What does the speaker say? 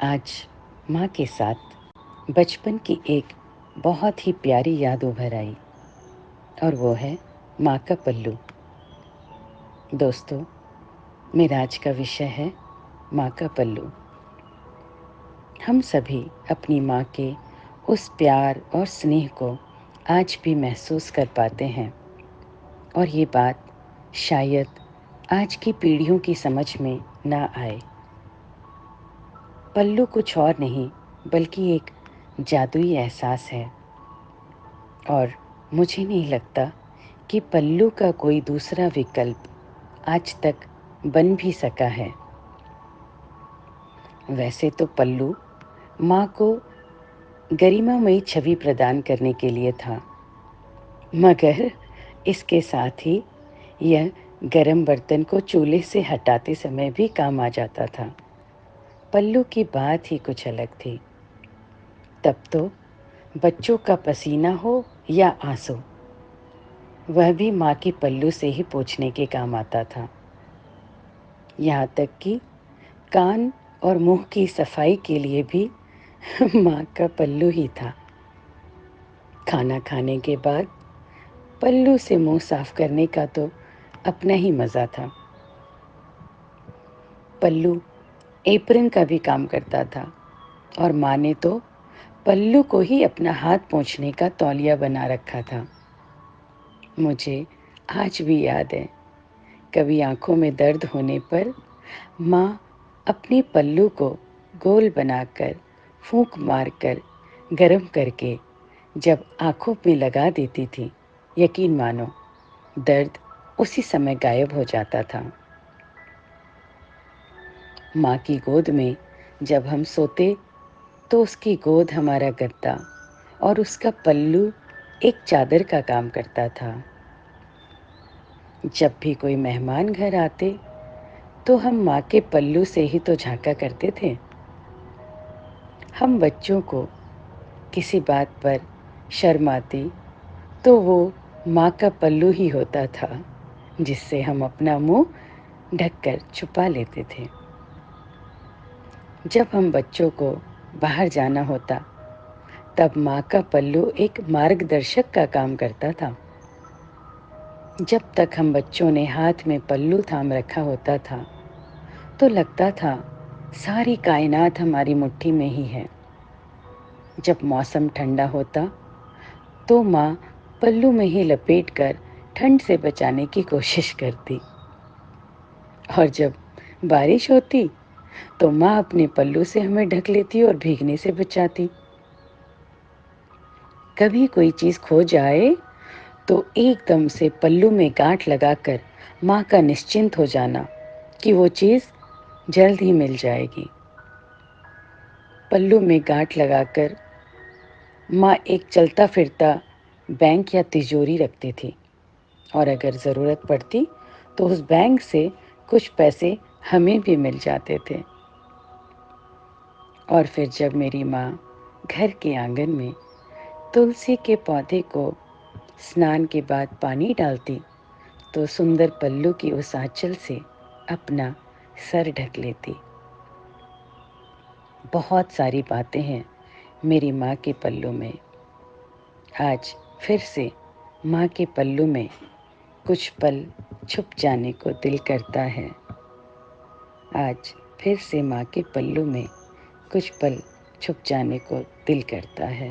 आज माँ के साथ बचपन की एक बहुत ही प्यारी याद उभर आई और वो है माँ का पल्लू। दोस्तों, मेरा आज का विषय है माँ का पल्लू। हम सभी अपनी माँ के उस प्यार और स्नेह को आज भी महसूस कर पाते हैं और ये बात शायद आज की पीढ़ियों की समझ में ना आए। पल्लू कुछ और नहीं बल्कि एक जादुई एहसास है और मुझे नहीं लगता कि पल्लू का कोई दूसरा विकल्प आज तक बन भी सका है। वैसे तो पल्लू माँ को गरिमामयी छवि प्रदान करने के लिए था, मगर इसके साथ ही यह गरम बर्तन को चूल्हे से हटाते समय भी काम आ जाता था। पल्लू की बात ही कुछ अलग थी। तब तो बच्चों का पसीना हो या आंसू, वह भी माँ के पल्लू से ही पोंछने के काम आता था। यहाँ तक कि कान और मुंह की सफाई के लिए भी माँ का पल्लू ही था। खाना खाने के बाद पल्लू से मुंह साफ करने का तो अपना ही मज़ा था। पल्लू एप्रन का भी काम करता था और माँ ने तो पल्लू को ही अपना हाथ पोंछने का तौलिया बना रखा था। मुझे आज भी याद है, कभी आंखों में दर्द होने पर माँ अपने पल्लू को गोल बनाकर फूंक मारकर गरम करके जब आंखों में लगा देती थी, यकीन मानो दर्द उसी समय गायब हो जाता था। माँ की गोद में जब हम सोते तो उसकी गोद हमारा गद्दा और उसका पल्लू एक चादर का काम करता था। जब भी कोई मेहमान घर आते तो हम माँ के पल्लू से ही तो झांका करते थे। हम बच्चों को किसी बात पर शर्म आती तो वो माँ का पल्लू ही होता था, जिससे हम अपना मुंह ढककर छुपा लेते थे। जब हम बच्चों को बाहर जाना होता तब माँ का पल्लू एक मार्गदर्शक का काम करता था। जब तक हम बच्चों ने हाथ में पल्लू थाम रखा होता था तो लगता था सारी कायनात हमारी मुट्ठी में ही है। जब मौसम ठंडा होता तो माँ पल्लू में ही लपेटकर ठंड से बचाने की कोशिश करती और जब बारिश होती तो माँ अपने पल्लू से हमें ढक लेती और भीगने से बचाती। कभी कोई चीज़ खो जाए तो एकदम से पल्लू में गांठ लगाकर माँ का निश्चिंत हो जाना कि वो चीज़ जल्द ही मिल जाएगी। पल्लू में गांठ लगाकर माँ एक चलता फिरता बैंक या तिजोरी रखती थी और अगर ज़रूरत पड़ती तो उस बैंक से कुछ पैसे हमें भी मिल जाते थे। और फिर जब मेरी माँ घर के आंगन में तुलसी के पौधे को स्नान के बाद पानी डालती तो सुंदर पल्लू की उस आंचल से अपना सर ढक लेती। बहुत सारी बातें हैं मेरी माँ के पल्लू में। आज फिर से माँ के पल्लू में कुछ पल छुप जाने को दिल करता है। आज फिर से माँ के पल्लू में कुछ पल छुप जाने को दिल करता है।